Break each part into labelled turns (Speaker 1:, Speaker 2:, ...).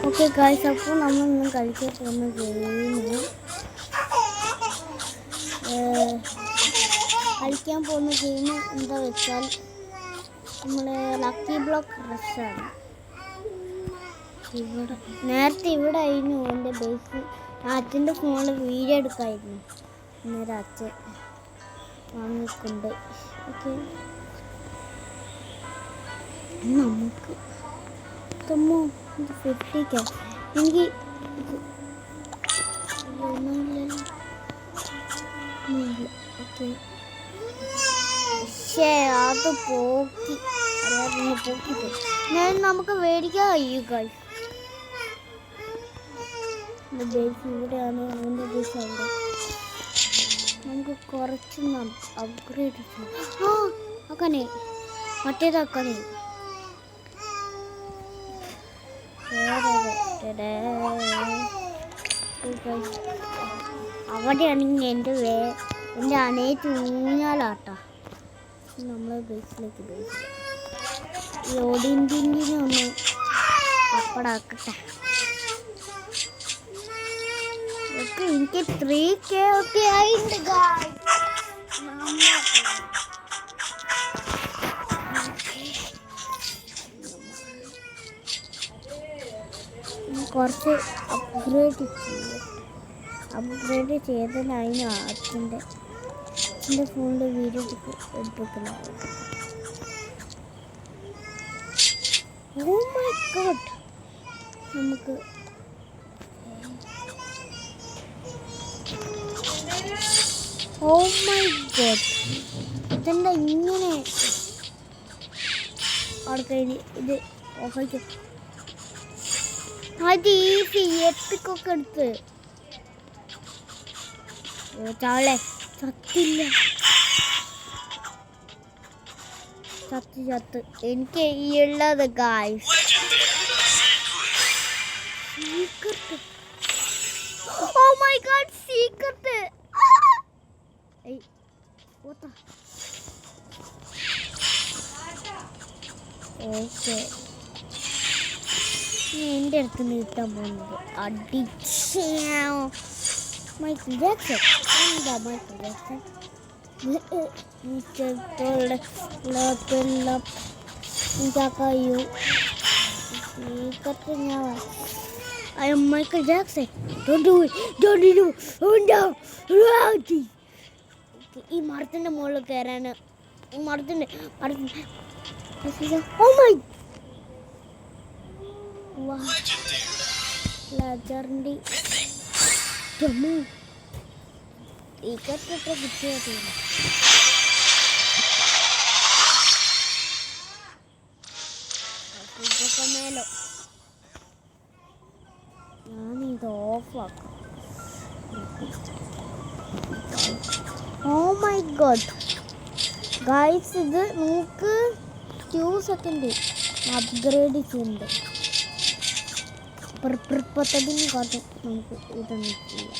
Speaker 1: Okay guys, അപ്പോൾ നമ്മൾ ഇന്ന് കളിക്കാൻ പോകുന്ന ഗെയിം എന്താ വെച്ചാൽ നമ്മൾ ലക്കി ബ്ലോക്ക് റഷാണ്. നേരത്തെ ഇവിടെ ആയിരുന്നു എൻ്റെ ബേസ്. അച്ഛൻ്റെ ഫോണിൽ വീഡിയോ എടുക്കായിരുന്നു. അന്നേരം അച്ഛൻ വാങ്ങിക്കൊണ്ട് ഓക്കെ നമുക്ക് ഫിഫ്റ്റിക്കാം. എനിക്ക് ഓക്കെ അത് പോക്കി പോക്കിപ്പോയി. ഞാൻ നമുക്ക് മേടിക്കാൻ കഴിയും ഗൈസ്. ബേസ് ഇവിടെയാണ്, അവൻ്റെ ബേസ് അവിടെ. നമുക്ക് കുറച്ച് അപ്ഗ്രേഡ് ചെയ്യാം. അങ്ങനെ മറ്റേതാക്കാനേ അവിടെയാണെങ്കിൽ എൻ്റെ അണേറ്റ് ഊഞ്ഞാലാട്ടാ. നമ്മളെ ബേസിലേക്ക് ഈ ഓടിൻ്റെ ഒന്ന് അപ്പടാക്കട്ടെ. ഓക്കെ, എനിക്ക് 3K ഒക്കെ ആയിട്ടുണ്ട്. കുറച്ച് അപ്ഗ്രേഡ് ചെയ്തതിനായി അച്ഛൻ്റെ ഫോണിൽ വീഡിയോ എടുപ്പിക്കില്ല. ഓ മൈ ഗോഡ്, നമുക്ക് ഓ മൈ ഗോഡ്, ഇതെന്താ ഇങ്ങനെ ആൾക്കാർ ഇത് ഓഫാക്കി. അത് ഈസി എപ്പിക്കൊക്കെ എടുത്ത് ചാളെ ചത്തില്ല. ചത്ത് എനിക്ക് ഈ ഉള്ളത് guys. Oh my God, secret. Okay, എൻ്റെ അടുത്ത് നിന്ന് കിട്ടാൻ പോകുന്നത് മൈക്കിൾ ജാക്സൺ. എന്താ മൈക്കിൾ ജാക്സൺ? Michael Jackson. ഈ മരത്തിൻ്റെ മുകളിൽ കയറാൻ മരത്തിൻ്റെ ഓ മൈ ലെജൻഡറി ഇക്കട്ടിട്ട് കിട്ടിയിട്ടില്ല. ഇതൊക്കെ മേലോ ഞാനിത് ഓഫാക്കാം. ഓ മൈ ഗോഡ് ഗൈസ്, ഇത് നമുക്ക് 2 സെക്കൻഡ് അപ്ഗ്രേഡ് ചെയ്യുന്നുണ്ട്. പത്തതിന് കാട്ടും നമുക്ക് ഇതൊന്നും ചെയ്യാം.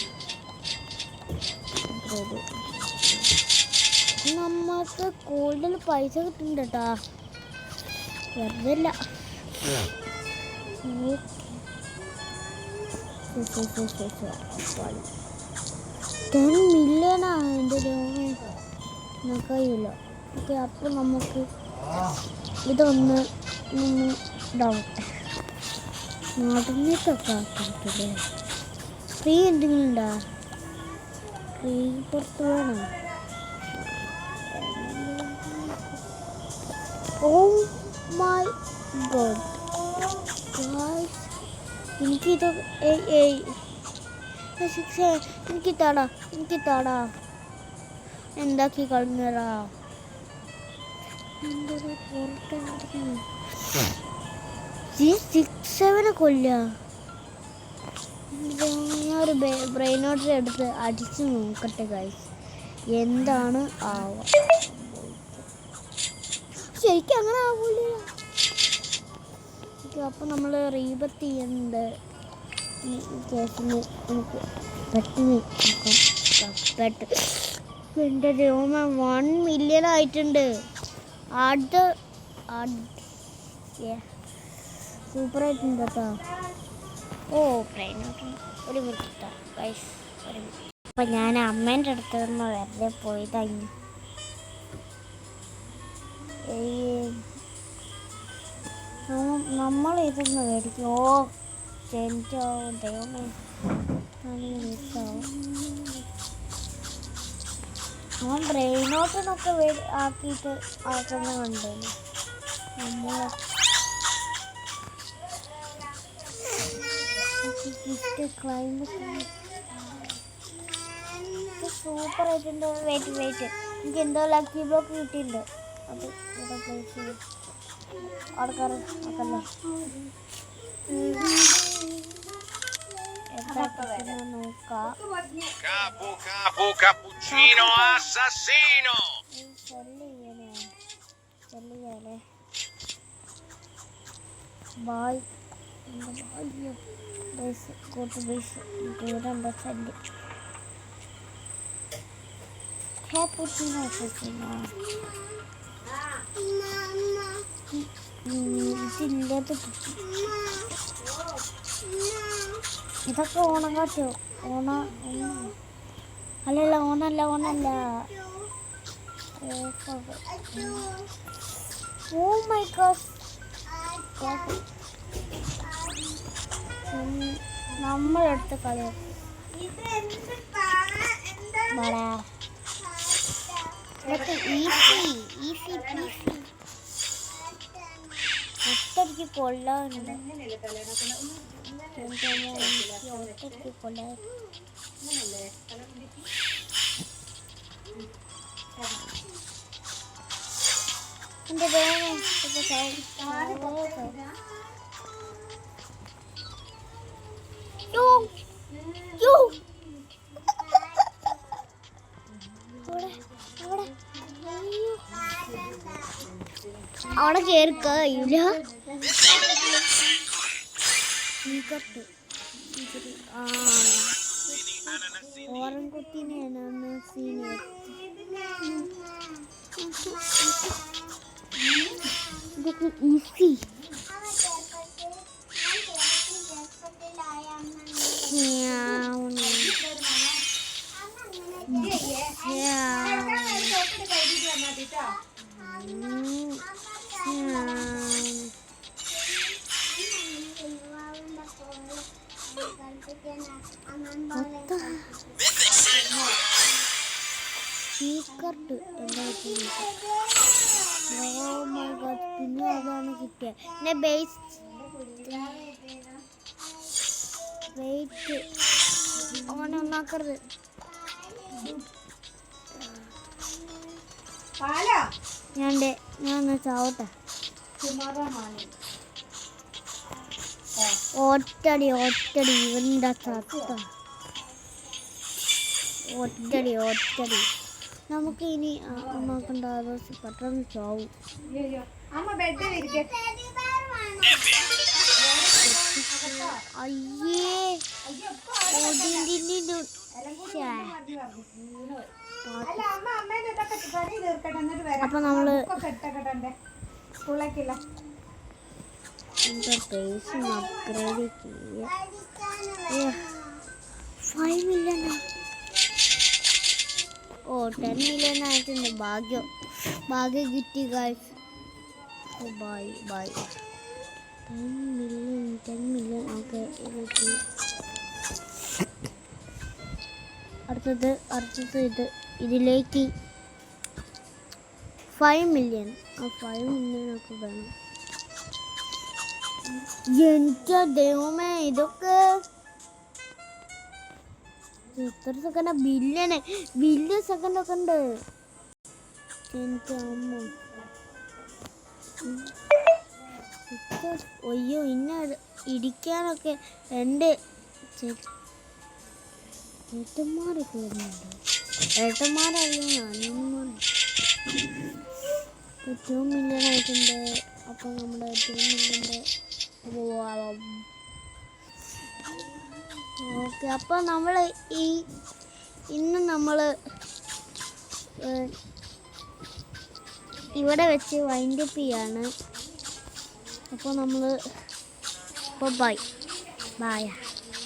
Speaker 1: നമുക്ക് കൂടുതൽ പൈസ കിട്ടുന്നുണ്ട് കേട്ടാ, വെറുതെ ഇല്ല. 10 മില്യണാണ് എൻ്റെ കഴിയില്ല. ഓക്കെ, അപ്പോൾ നമുക്ക് ഇതൊന്ന് ഇതാവട്ടെ. നടന്നിട്ടൊക്കെ ആക്കിയിട്ടില്ലേ? ഫ്രീ എന്തെങ്കിലും ഉണ്ടോ? ഫ്രീ പുറത്ത് വേണം. ഓ മൈ ഗോഡ് ഗായ്സ്, എനിക്കിതൊക്കെ എനിക്ക് താടാ എന്താക്കി കളഞ്ഞടാ. എന്താ പുറത്ത് 6-7 കൊല്ല. ഞാനൊരു ബ്രെയിനോട്ട് എടുത്ത് അടിച്ച് നോക്കട്ടെ ഗൈസ്, എന്താണ് ആവുക. ശരിക്കും അങ്ങനെ ആവൂല. അപ്പം നമ്മൾ റീബത്ത് ചെയ്യുന്നുണ്ട്. ഈ കേസിന് നമുക്ക് പെട്ടെന്ന് എൻ്റെ ദൈവമ 1 മില്യൺ ആയിട്ടുണ്ട്. സൂപ്പറായിട്ടുണ്ട് കേട്ടോ. ഓ ബ്രെയിനോട്ട് ഒരു മിനിറ്റ് ഗൈസ്, ഒരു മിനിറ്റ്. അപ്പം ഞാൻ അമ്മേൻ്റെ അടുത്ത് നിന്ന് വെറുതെ പോയതായി. നമ്മൾ ഇതൊന്ന് മേടിക്കും. ഓ ചെഞ്ചോ ദൈവമേ, അവൻ ബ്രെയിനോട്ടിനൊക്കെ ആക്കിയിട്ട് ആക്കുന്ന കണ്ടല്ലോ നമ്മൾ. സൂപ്പർ ആയിട്ടുണ്ട്. വെയിറ്റ് എനിക്ക് എന്തോ ലക്കി ബ്ലോക്ക് കിട്ടിയിട്ടുണ്ട്. അത് ഇവിടെ പ്ലേസ് ചെയ്യും. ആൾക്കാർ നോക്കല്ലേ നോക്കാം. ചെല്ലിയാലേ ബായ് ബേസ് കൂട്ട് ബേസ് ഇവിടെ സെൻഡ് cappuccino ഇതില്ലാത്ത കിട്ടി. ഇതൊക്കെ ഓണം കാട്ടോ. അല്ലല്ല ഓണല്ല. ഓ മൈ ഗോഡ്, നമ്മളെടുത്ത് കളിയാ. ഇതൊക്കെ ഈസി ഒറ്റയ്ക്ക് കൊള്ളാറുണ്ട്. ഒറ്റയ്ക്ക് കൊള്ളാൻ എൻ്റെ വേണം. അവിടെ കേറിക്കയില്ല. ഓറൻകുട്ടീനെയാണ് സീനിയർ. ഇതൊക്കെ ഈസി. പിന്നെ അതാണ് കിട്ടിയത്. പിന്നെ ബേസ് വെയിറ്റ് അങ്ങനെ ഒന്നാക്കരുത്. ഞാൻ ചാവട്ടെ. ഒറ്റടി ഇവൻ്റെ ചത്ത. ഒറ്റടി നമുക്ക് ഇനി നോക്കണ്ട. പെട്ടെന്ന് ചാവും. അയ്യേ അപ്പൊ നമ്മള് പേസ് അപ്ഗ്രേഡ് ചെയ്യ. 5 മില്യൺ. ഓ 10 മില്യൺ ആയിട്ടുണ്ട്. ഭാഗ്യം കിട്ടി ഗൈസ്. By 10 million okay. അടുത്തത് ഇതിലേക്ക് 5 മില്യൺ. ആ 5 മില്യൺ ഒക്കെ വേണം. എൻ്റെ ദൈവമേ, ഇതൊക്കെ എത്ര സെക്കൻഡാ? ബില്യൺ സെക്കൻഡൊക്കെ ഉണ്ട്. എൻ്റെ അമ്മ. അയ്യോ, ഇന്ന ഇടിക്കാനൊക്കെ എൻ്റെ ഏട്ടന്മാരൊക്കെ വരുന്നുണ്ട്. ഏട്ടന്മാരറിയാം, അനിയന്മാർ. 2 മില്യൺ ആയിട്ടുണ്ട്. അപ്പം നമ്മുടെ 2 മില്യൻ്റെ ഓക്കെ. അപ്പോൾ നമ്മൾ ഇന്ന് നമ്മൾ ഇവിടെ വെച്ച് വൈൻഡപ്പ് ചെയ്യാണ്. അപ്പോൾ നമ്മൾ ബൈ. ബായ